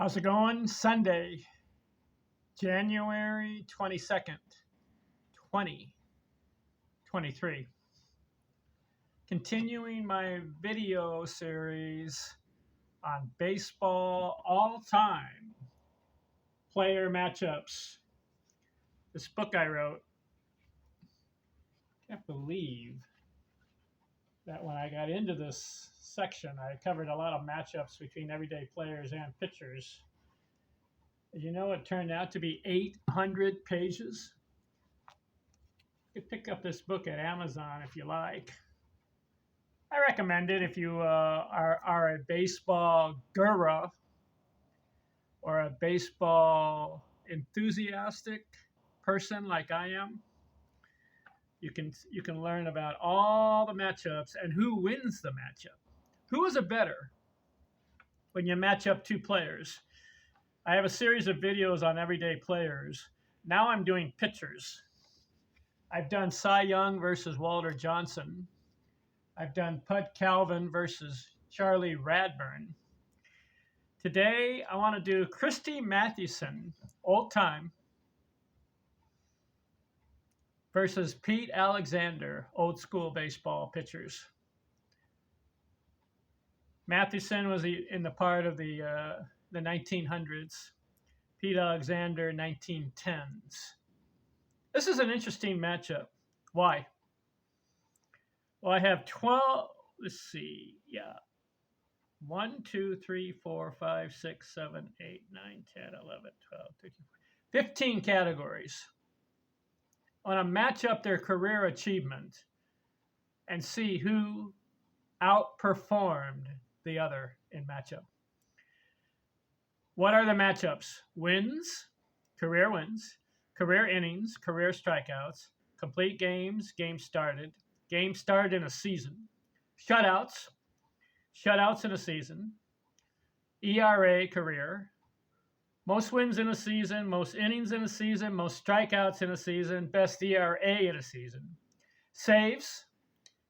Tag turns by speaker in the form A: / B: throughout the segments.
A: How's it going? Sunday, January 22nd, 2023. Continuing my video series on baseball all-time player matchups. This book I wrote, I can't believe that when I got into this section, I covered a lot of matchups between everyday players and pitchers. You know, it turned out to be 800 pages. You could pick up this book at Amazon if you like. I recommend it if you are a baseball guru or a baseball enthusiastic person like I am. You can learn about all the matchups and who wins the matchup. Who is a better when you match up two players? I have a series of videos on everyday players. Now I'm doing pitchers. I've done Cy Young versus Walter Johnson. I've done Pud Calvin versus Charlie Radburn. Today, I want to do Christy Mathewson, old time, versus Pete Alexander, old school baseball pitchers. Mathewson was in the part of the 1900s. Pete Alexander, 1910s. This is an interesting matchup. Why? Well, I have 12, let's see, 1, 2, 3, 4, 5, 6, 7, 8, 9, 10, 11, 12, 13, 15 categories. I want to match up their career achievement and see who outperformed the other in matchup. What are the matchups? Wins, career innings, career strikeouts, complete games, games started in a season, shutouts in a season, ERA career, most wins in a season, most innings in a season, most strikeouts in a season, best ERA in a season, saves,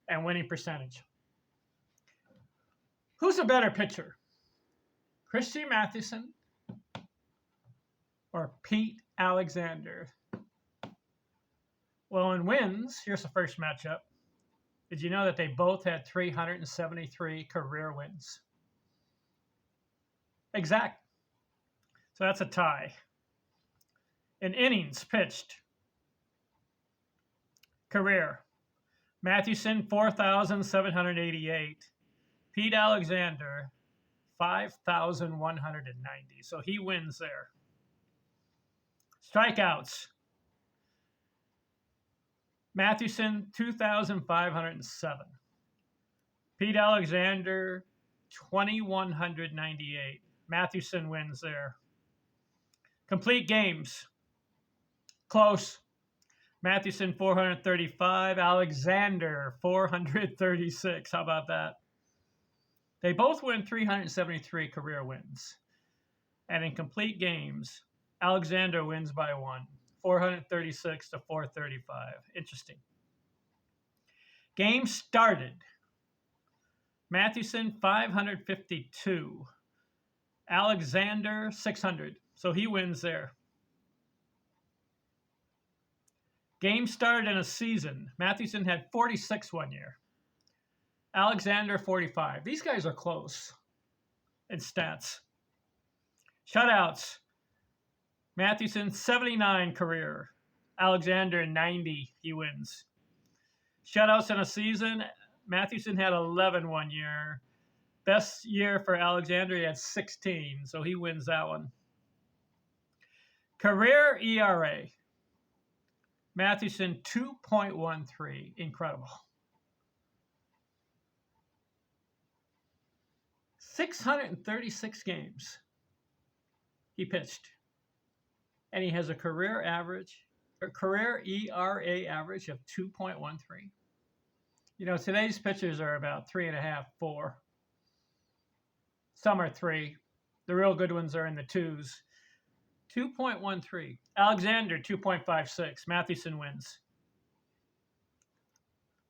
A: and winning percentage. Who's a better pitcher? Christy Mathewson or Pete Alexander? Well, in wins, here's the first matchup. Did you know that they both had 373 career wins? Exact. So that's a tie. In innings pitched, career, Mathewson 4,788. Pete Alexander 5,190. So he wins there. Strikeouts, Mathewson 2,507. Pete Alexander 2,198. Mathewson wins there. Complete games, close. Mathewson 435, Alexander 436. How about that? They both win 373 career wins. And in complete games, Alexander wins by 1, 436 to 435. Interesting. Game started. Mathewson 552. Alexander 600. So he wins there. Game started in a season. Mathewson had 46 one year. Alexander 45. These guys are close in stats. Shutouts. Mathewson 79 career. Alexander 90. He wins. Shutouts in a season. Mathewson had 11 one year. Best year for Alexander, he had 16. So he wins that one. Career ERA. Mathewson 2.13. Incredible. 636 games he pitched. And he has a career ERA average of 2.13. You know, today's pitchers are about 3.5, 4. Some are 3. The real good ones are in the 2s. 2.13. Alexander, 2.56. Mathewson wins.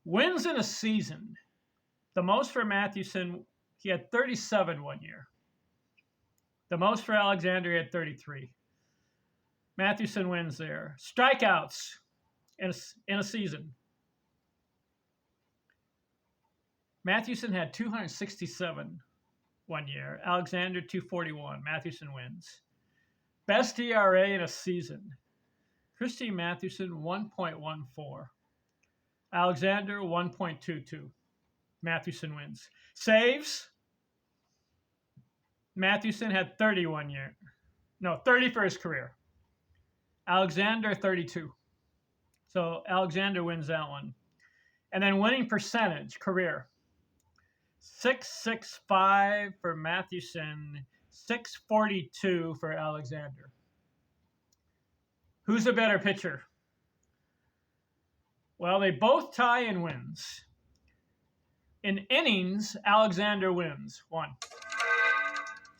A: Wins in a season. The most for Mathewson, he had 37 one year. The most for Alexander, he had 33. Mathewson wins there. Strikeouts in a season. Mathewson had 267 one year. Alexander, 241. Mathewson wins. Best ERA in a season. Christy Mathewson, 1.14. Alexander, 1.22. Mathewson wins. Saves. Mathewson had 31 year. No, 30 for his career. Alexander, 32. So Alexander wins that one. And then winning percentage, career. 665 for Mathewson, 642 for Alexander. Who's a better pitcher? Well, they both tie in wins. In innings, Alexander wins, 1.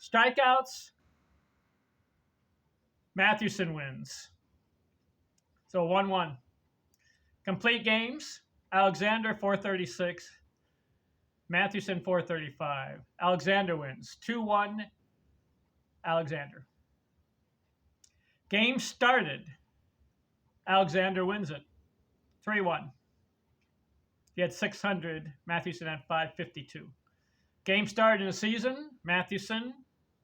A: Strikeouts, Mathewson wins. So 1-1. Complete games, Alexander 436, Mathewson 435. Alexander wins, 2-1, Alexander. Game started, Alexander wins it, 3-1. He had 600, Mathewson had 552. Game started in the season, Mathewson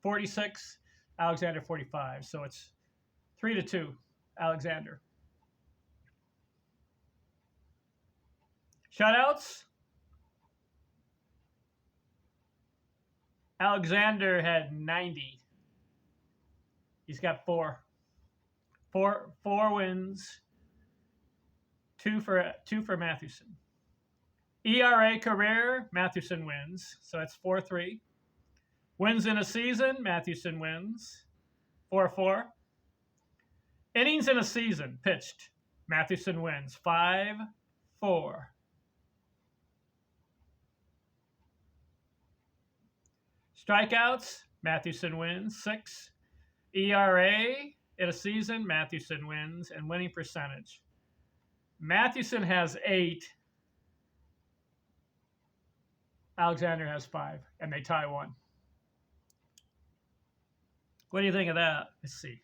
A: 46, Alexander 45. So it's 3-2, Alexander. Shutouts. Alexander had 90. He's got 4. Four wins. Two for Mathewson. ERA career, Mathewson wins. So that's 4-3. Wins in a season, Mathewson wins. 4-4. Innings in a season pitched, Mathewson wins. 5-4. Strikeouts, Mathewson wins, 6. ERA in a season, Mathewson wins. And winning percentage, Mathewson has 8. Alexander has 5. And they tie 1. What do you think of that? Let's see.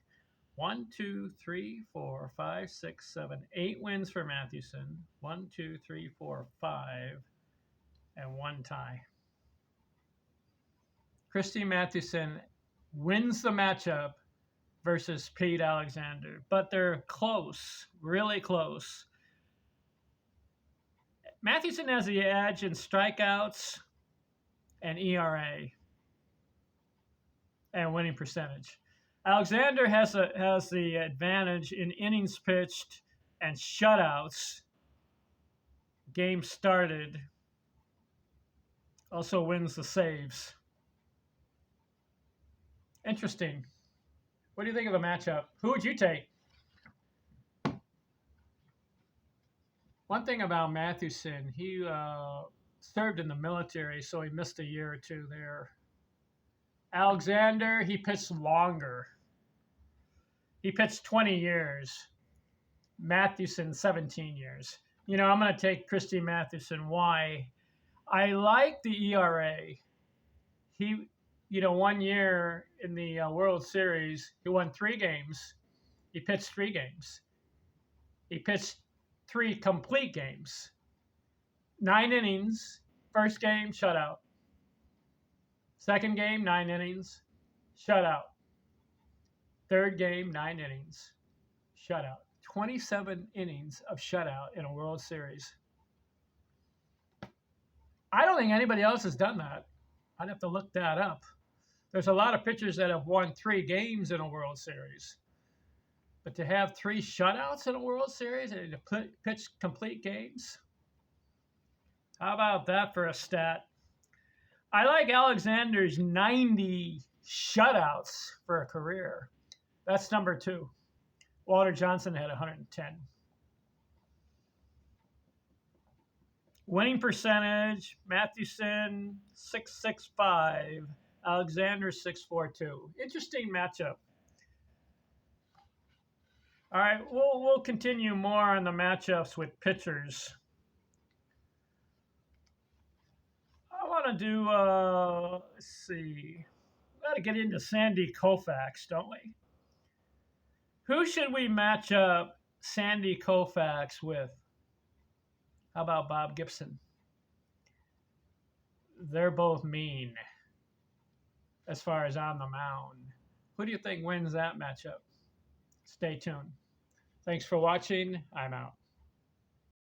A: 1, 2, 3, 4, 5, 6, 7, 8 wins for Mathewson. 1, 2, 3, 4, 5. And 1 tie. Christy Mathewson wins the matchup versus Pete Alexander, but they're close, really close. Mathewson has the edge in strikeouts and ERA and winning percentage. Alexander has the advantage in innings pitched and shutouts. Game started. Also wins the saves. Interesting. What do you think of the matchup? Who would you take? One thing about Mathewson, he served in the military, so he missed a year or 2 there. Alexander, he pitched longer. He pitched 20 years. Mathewson, 17 years. You know, I'm going to take Christy Mathewson. Why? I like the ERA. He, 1 year in the World Series, he won 3 games. He pitched 3 games. He pitched 3 complete games. 9 innings. First game, shutout. Second game, 9 innings, shutout. Third game, 9 innings, shutout. 27 innings of shutout in a World Series. I don't think anybody else has done that. I'd have to look that up. There's a lot of pitchers that have won 3 games in a World Series. But to have 3 shutouts in a World Series and to pitch complete games, how about that for a stat? I like Alexander's 90 shutouts for a career. That's number 2. Walter Johnson had 110. Winning percentage, Mathewson 665, Alexander 642. Interesting matchup. All right, we'll continue more on the matchups with pitchers. I want to do, let's see. got to get into Sandy Koufax, don't we? Who should we match up Sandy Koufax with? How about Bob Gibson? They're both mean as far as on the mound. Who do you think wins that matchup? Stay tuned. Thanks for watching. I'm out.